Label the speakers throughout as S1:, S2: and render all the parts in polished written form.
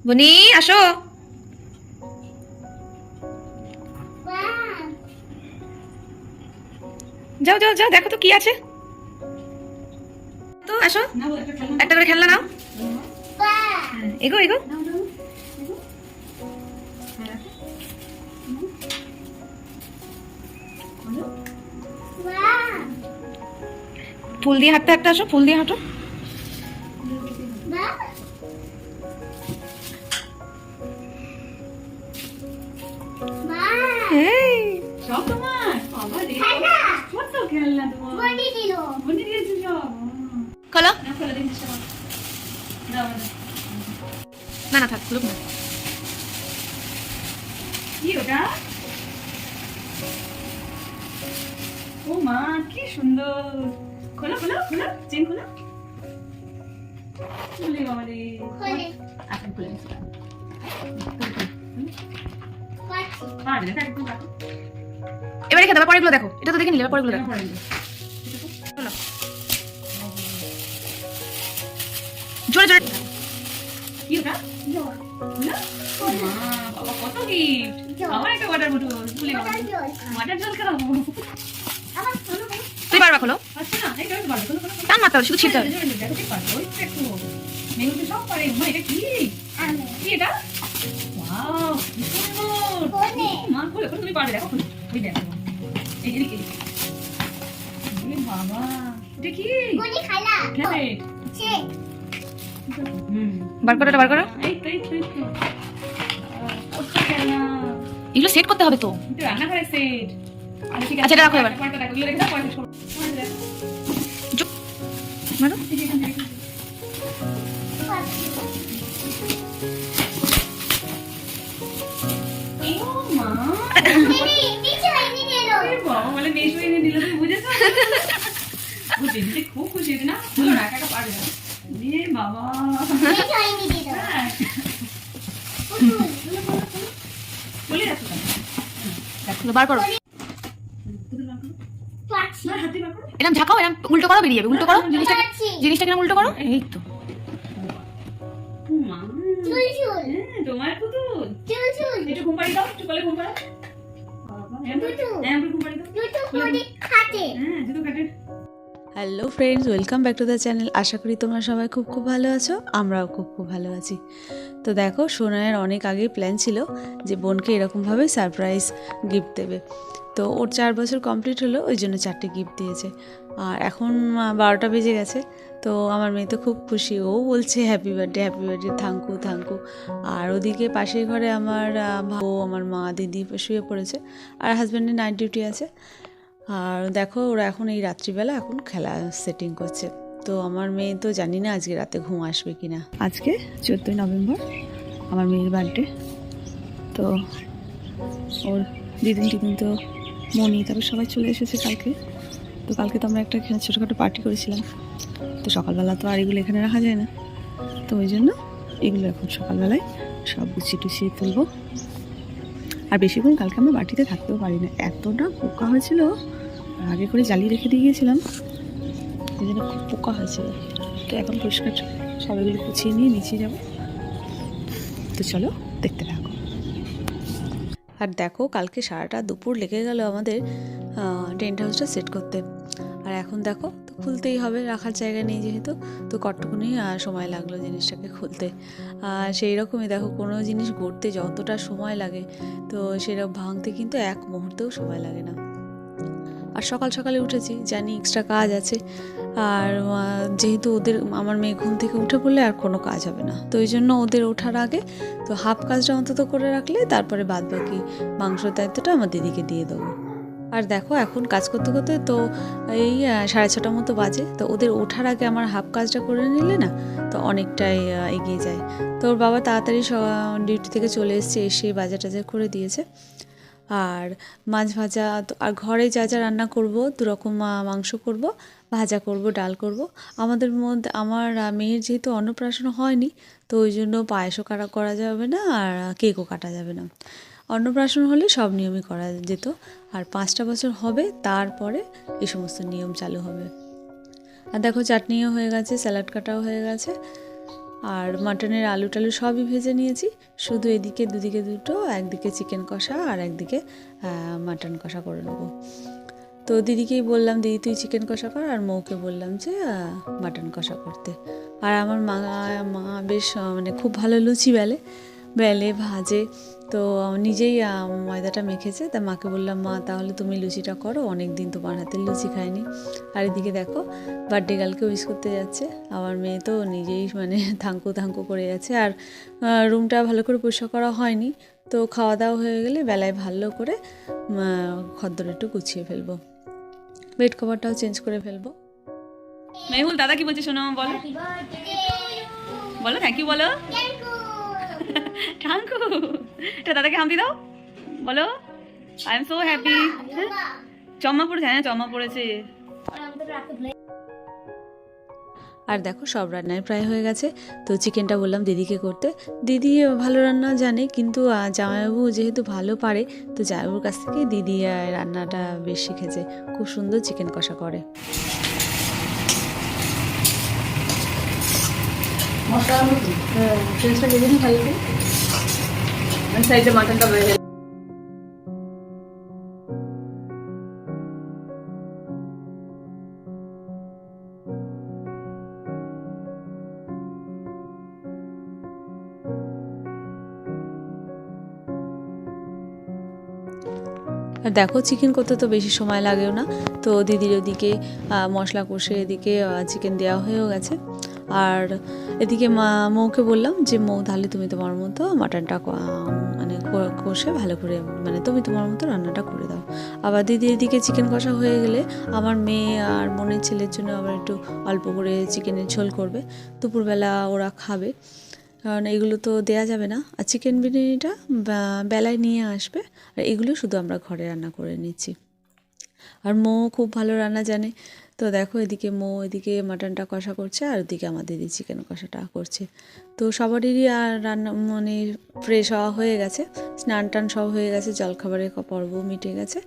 S1: বনি আসো। যাও যাও যাও, দেখো তো কি আছে। তো আসো, একটা করে খেলনা নাও। এগো এগো। ফুল দিয়ে হাঁটতে হাঁটতে আসো, ফুল দিয়ে হাঁটো।
S2: সব তোমার বাবা রে, কত খেলনা তোমার বনি দিয়েছে সব।
S1: খোলো।
S2: না খোলা দেখিস সব। দাও দাও।
S1: না না থাক, খুলুক না।
S2: কি ওটা? ও মা কি সুন্দর। খোলো খোলো খোলো, চেন খোলো। খুলে বাবা রে। এখন খুলে দিচ্ছি। পারবে না একদম রাখো।
S1: এবার রেখে দেবে, পরেগুলো দেখো। এটা তো দেখে নিলে, এবার পরেগুলো দেখো। খোলো। জোরে জোরে।
S2: কি ওটা? খোলো। ও মা বাবা কত গিফট। আবার একটা ওয়াটার বোতল। খুলে বাবা। ওয়াটার জল খাবো।
S1: তুই বারবার খোলো।
S2: আচ্ছা না, এই তো পারবে। খোলো খোলো।
S1: টান মারতে হবে, শুধু ছিটতে হবে।
S2: দেখো ঠিক পারবে। ওই তো একটু মেনু তো সব পারে। মা এটা কি? কি এটা? ওয়াও, কি সুন্দর। মা খুলে খুলে তুমি পারবে, দেখো খুলে। ওই দেখো। এই এদিকে। এই বাবা, এটা কি? খেলে।
S1: বার করো, এটা বার করো।
S2: এই তো এই তো এই তো। কত খেলনা।
S1: এগুলো সেট করতে হবে তো।
S2: এটা রান্নাঘরের সেট। ঠিক
S1: আচ্ছা, এটা রাখো এবার।
S2: পরে দেখো, এগুলো রেখে দাও, পরে শেষ করবো। পরে দেখো।
S1: মারো।
S2: এই যে এখান থেকে। ও মা, এ বাবা বলে মেশো এনে দিল, তুমি বুঝেছো? ও দিদিতে খুব খুশি হয়েছে না? বলো না, একা একা পারবে না। এ বাবা। হ্যাঁ। বলে রাখো কেন?
S1: এগুলো বার করো।
S2: পুতুল বার করো। না, হাতে বার করো।
S1: এরকম ঝাঁকাও, এরকম উল্টো করো, বেরিয়ে যাবে। উল্টো করো জিনিসটাকে, জিনিসটাকে এরকম উল্টো করো। এই তো।
S2: ও মা। হ্যাঁ, তোমার পুতুল। একটু ঘুম পাড়িয়ে দাও, একটু কোলে ঘুম পাড়াও। বাবা, হ্যাঁ, হ্যাঁ, ঘুম পাড়িয়ে দাও। হ্যাঁ, জুতো কাটে।
S3: Hello friends, welcome back to the channel. আশা করি তোমরা সবাই খুব খুব ভালো আছো, আমরাও খুব খুব ভালো আছি। তো দেখো, সোনায়ের অনেক আগেই প্ল্যান ছিল যে বোনকে এরকমভাবে সারপ্রাইজ গিফট দেবে। তো ওর 4 বছর কমপ্লিট হলো, ওই জন্য 4টে গিফট দিয়েছে। আর এখন 12টা বেজে গেছে। তো আমার মেয়ে তো খুব খুশি, ও বলছে হ্যাপি বার্থডে, থ্যাংকু থ্যাংকু। আর ওদিকে পাশের ঘরে আমার ভাও, আমার মা, দিদি শুয়ে পড়েছে। আর হাজব্যান্ডের নাইট ডিউটি আছে। আর দেখো, ওরা এখন এই রাত্রিবেলা এখন খেলা সেটিং করছে। তো আমার মেয়ে তো জানি না আজকে রাতে ঘুম আসবে কি না। আজকে 14ই নভেম্বর আমার মেয়ের বার্থডে। তো ওর দিদিন তো মনি, তারপর সবাই চলে এসেছে কালকে। তো কালকে তো আমরা একটা এখানে ছোটোখাটো পার্টি করেছিলাম। তো সকালবেলা তো আর এগুলো এখানে রাখা যায় না, তো ওই জন্য এগুলো এখন সকালবেলায় সব গুছিয়ে টুছিয়ে তুলবো। আর বেশিক্ষণ কালকে আমরা বাটিতে থাকতেও পারি না, এতটা পোকা হয়েছিল। আগে করে জ্বালিয়ে রেখে দিয়ে গিয়েছিলাম, এই জন্য খুব পোকা হয়েছিল। তো এখন পরিষ্কার সব এগুলো গুছিয়ে নিয়ে নিচে যাব। তো চলো দেখতে থাকো। আর দেখো, কালকে সারাটা দুপুর লেগে গেল আমাদের টেন্ট হাউসটা সেট করতে। আর এখন দেখো, তো খুলতেই হবে, রাখার জায়গা নেই যেহেতু। তো কতটুকুনি সময় লাগলো জিনিসটাকে খুলতে। আর সেই রকমই দেখো, কোনো জিনিস গড়তে যতটা সময় লাগে, তো সেরকম ভাঙতে কিন্তু এক মুহূর্তেও সময় লাগে না। আর সকাল সকালে উঠেছি, জানি এক্সট্রা কাজ আছে। আর যেহেতু ওদের, আমার মেয়ে ঘুম থেকে উঠে পড়লে আর কোনো কাজ হবে না, তো ওই জন্য ওদের ওঠার আগে তো হাফ কাজটা অন্তত করে রাখলে তারপরে বাদ বাকি মাংসর দায়িত্বটা আমার দিদিকে দিয়ে দেবো। আর দেখো, এখন কাজ করতে করতে তো এই 6:30 মতো বাজে। তো ওদের ওঠার আগে আমার হাফ কাজটা করে নিলে না, তো অনেকটাই এগিয়ে যায়। তো ওর বাবা তাড়াতাড়ি ডিউটি থেকে চলে এসছে, এসে বাজার টাজার করে দিয়েছে। আর মাছ ভাজা, তো আর ঘরে যা যা রান্না করব, 2 রকম মাংস করব, ভাজা করব, ডাল করব। আমাদের মধ্যে আমার মেয়ের যেহেতু অন্নপ্রাশন হয়নি, তো ওই জন্য পায়েসও করা যাবে না, আর কেকও কাটা যাবে না। অন্নপ্রাশন হলে সব নিয়মই করা যেত, আর 5টা বছর হবে তারপরে এই সমস্ত নিয়ম চালু হবে। আর দেখো, চাটনিও হয়ে গেছে, স্যালাড কাটাও হয়ে গেছে। আর মাটনের আলু টালু সবই ভেজে নিয়েছি, শুধু এদিকে দুদিকে দুটো, একদিকে চিকেন কষা আর একদিকে মাটন কষা করে নেবো। তো দিদিকেই বললাম, দিদি তুই চিকেন কষা কর, আর মৌকে বললাম যে মাটন কষা করতে। আর আমার মা বেশ মানে খুব ভালো লুচি বেলে ভাজে, তো নিজেই ময়দাটা মেখেছে। তা মাকে বললাম, মা তাহলে তুমি লুচিটা করো, অনেক দিন তোমার হাতের লুচি খাইনি। আর এদিকে দেখো বার্থডে গার্লকে উইশ করতে যাচ্ছে আমার মেয়ে, তো নিজেই মানে থাঙ্কু করে যাচ্ছে। আর রুমটা ভালো করে পরিষ্কার করা হয়নি, তো খাওয়া দাওয়া হয়ে গেলে বেলায় ভালো করে খদ্দর একটু গুছিয়ে ফেলবো, বেড কভারটাও চেঞ্জ করে ফেলবো।
S2: মেহুল দাদা কি বলছে শোনো, বলো বলো থ্যাংক ইউ, বলো থ্যাংকু, এটা দাদাকে হামতি দাও, বলো আই এম সো হ্যাপি। চম্মা পড়েছে, হ্যাঁ চম্মা পড়েছে।
S3: আর দেখো সব রান্নায় প্রায় হয়ে গেছে, তো চিকেনটা বললাম দিদিকে করতে। দিদি ভালো রান্না জানে, কিন্তু জামাইবাবু যেহেতু ভালো পারে, তো জামাইবাবুর কাছ থেকে দিদি রান্নাটা বেশ শিখেছে, খুব সুন্দর চিকেন কষা করে।
S2: সাইডে মাটনটা বেড়ে
S3: আর দেখো চিকেন করতে তো বেশি সময় লাগেও না, তো দিদির ওদিকে মশলা কষে এদিকে চিকেন দেওয়া হয়েও গেছে। আর এদিকে মৌকে বললাম যে মৌ তাহলে তুমি তোমার মতো মাটনটা মানে কষে ভালো করে, মানে তুমি তোমার মতো রান্নাটা করে দাও। আবার দিদি এদিকে চিকেন কষা হয়ে গেলে আমার মেয়ে আর বোনের ছেলের জন্য আবার একটু অল্প করে চিকেনের ঝোল করবে, দুপুরবেলা ওরা খাবে, কারণ এগুলো তো দেয়া যাবে না। আর চিকেন বিরিয়ানিটা বেলায় নিয়ে আসবে, আর এগুলো শুধু আমরা ঘরে রান্না করে নিচ্ছি। আর মৌ খুব ভালো রান্না জানে, তো দেখো এদিকে মৌ এদিকে মাটনটা কষা করছে, আর ওদিকে আমার দিদি চিকেন কষাটা করছে। তো সবারই আর রান্না মানে ফ্রেশ হওয়া হয়ে গেছে, স্নান টান সব হয়ে গেছে, জলখাবারের পর্ব মিটে গেছে।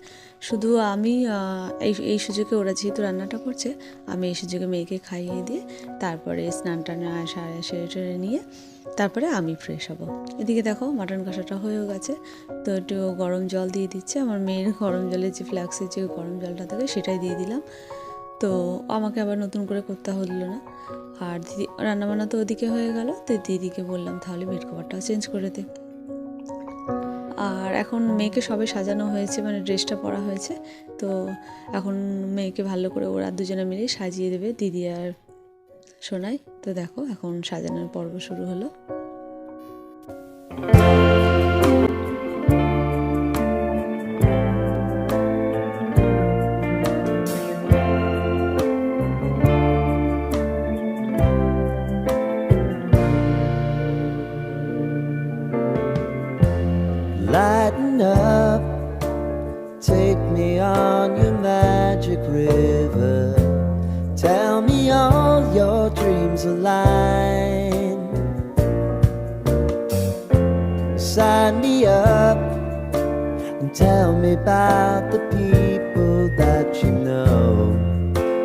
S3: শুধু আমি এই সুযোগে, ওরা যেহেতু রান্নাটা করছে, আমি এই সুযোগে মেয়েকে খাইয়ে দিয়ে তারপরে স্নান টান সেরে নিয়ে তারপরে আমি ফ্রেশ হব। এদিকে দেখো মাটন কষাটা হয়েও গেছে, তো একটু গরম জল দিয়ে দিচ্ছে। আমার মেয়ের গরম জলের যে ফ্ল্যাক্সের যে গরম জলটা থাকে সেটাই দিয়ে দিলাম, তো আমাকে আবার নতুন করে করতে হলো না। আর দিদি রান্নাবান্না তো ওদিকে হয়ে গেল, তো দিদিকে বললাম তাহলে বেড কভারটাও চেঞ্জ করে দে। আর এখন মেয়েকে সবে সাজানো হয়েছে, মানে ড্রেসটা পরা হয়েছে, তো এখন মেয়েকে ভালো করে ওরা দুজনে মিলে সাজিয়ে দেবে, দিদি আর সোনাই। তো দেখো এখন সাজানোর পর্ব শুরু হলো।
S4: Lighten up, take me on your magic river. Tell me all your dreams align. Sign me up and tell me about the people that you know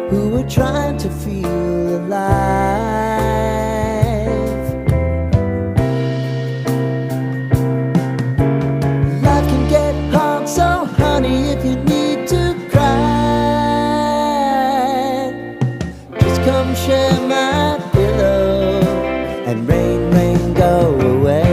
S4: who are trying to feel alive. Life can get hard, so honey, if you need to cry, just come share my pillow and rain, rain, go away.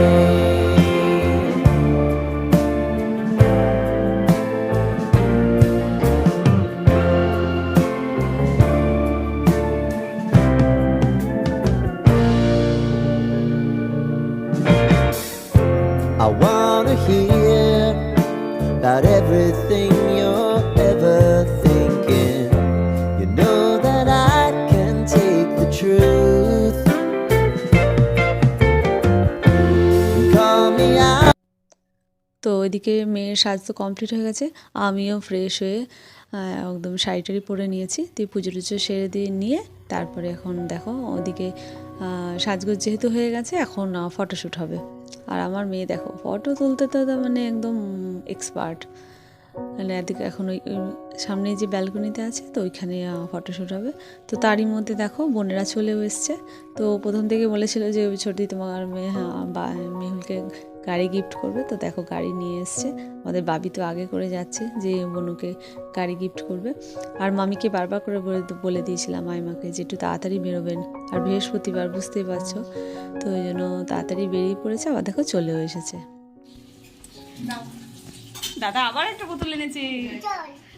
S4: I wanna hear about everything you're ever thinking. You know that I can take the truth. Call me out.
S3: তো ওইদিকে মেয়ের সাজ তো complete হয়ে গেছে, আমিও fresh হয়ে একদম শাড়ি টাড়ি পরে নিয়েছি, দিয়ে পুজো টুজো সেরে দিয়ে নিয়ে তারপরে এখন দেখো ওদিকে সাজগোজ যেহেতু হয়ে গেছে, এখন ফটোশ্যুট হবে। আর আমার মেয়ে দেখো ফটো তুলতে তো মানে একদম এক্সপার্ট, মানে এদিকে এখন ওই সামনে যে ব্যালকনিতে আছে তো ওইখানে ফটোশ্যুট হবে। তো তারই মধ্যে দেখো বোনেরা চলেও এসছে। তো প্রথম থেকে বলেছিল যে ওই ছোটি তোমার মেহুলকে গাড়ি গিফট করবে, তো দেখো গাড়ি নিয়ে এসছে। আমাদের বাবি তো আগে করে যাচ্ছে যে বনুকে গাড়ি গিফট করবে। আর মামিকে বারবার করে বলে দিয়েছিলাম মাইমাকে যে একটু তাড়াতাড়ি বেরোবেন, আর বৃহস্পতিবার বুঝতেই পারছো, তো ওই জন্য তাড়াতাড়ি বেরিয়ে পড়েছে। আবার দেখো চলেও এসেছে।
S2: দাদা আবার একটা বোতল এনেছে।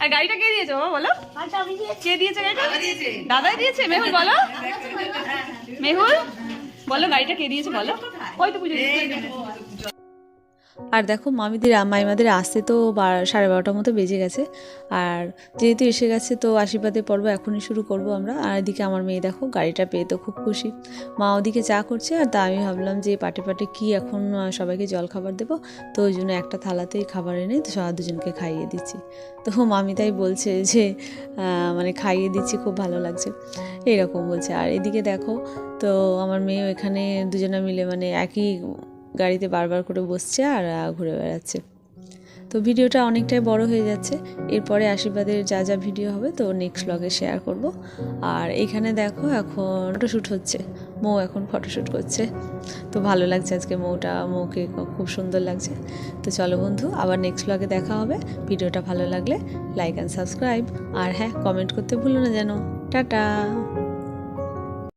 S2: আর গাড়িটা কে দিয়েছে বাবা বলো? কে দিয়েছে গাড়িটা? দাদাই দিয়েছে। মেহুল বলো, মেহুল বলো গাড়িটা কে দিয়েছে বলো। ওই তো পুজো
S3: আর দেখো মাইমাদের আসতে তো 12:30টার মতো বেজে গেছে। আর যেহেতু এসে গেছে তো আশীর্বাদের পর্ব এখনই শুরু করব আমরা। আর এদিকে আমার মেয়ে দেখো গাড়িটা পেয়ে তো খুব খুশি। মা ওদিকে চা করছে, আর তা আমি ভাবলাম যে পাটে পাটে কি এখন সবাইকে জল খাবার দেবো, তো ওই জন্য একটা থালাতেই খাবার এনে তো দুজনকে খাইয়ে দিচ্ছি। তো মামি তাই বলছে যে মানে খাইয়ে দিচ্ছি, খুব ভালো লাগছে এইরকম বলছে। আর এদিকে দেখো তো আমার মেয়েও এখানে দুজনে মিলে মানে একই গাড়িতে বারবার করে বসছে আর ঘুরে বেড়াচ্ছে। তো ভিডিওটা অনেকটাই বড় হয়ে যাচ্ছে। এরপরে আশীর্বাদের যা যা ভিডিও হবে তো নেক্সট ব্লগে শেয়ার করব। আর এইখানে দেখো এখন ফটোশ্যুট হচ্ছে, মৌ এখন ফটোশ্যুট করছে। তো ভালো লাগছে আজকে মৌকে খুব সুন্দর লাগছে। তো চলো বন্ধু, আবার নেক্সট ব্লগে দেখা হবে। ভিডিওটা ভালো লাগলে লাইক অ্যান্ড সাবস্ক্রাইব, আর হ্যাঁ কমেন্ট করতে ভুলো না যেন। টাটা।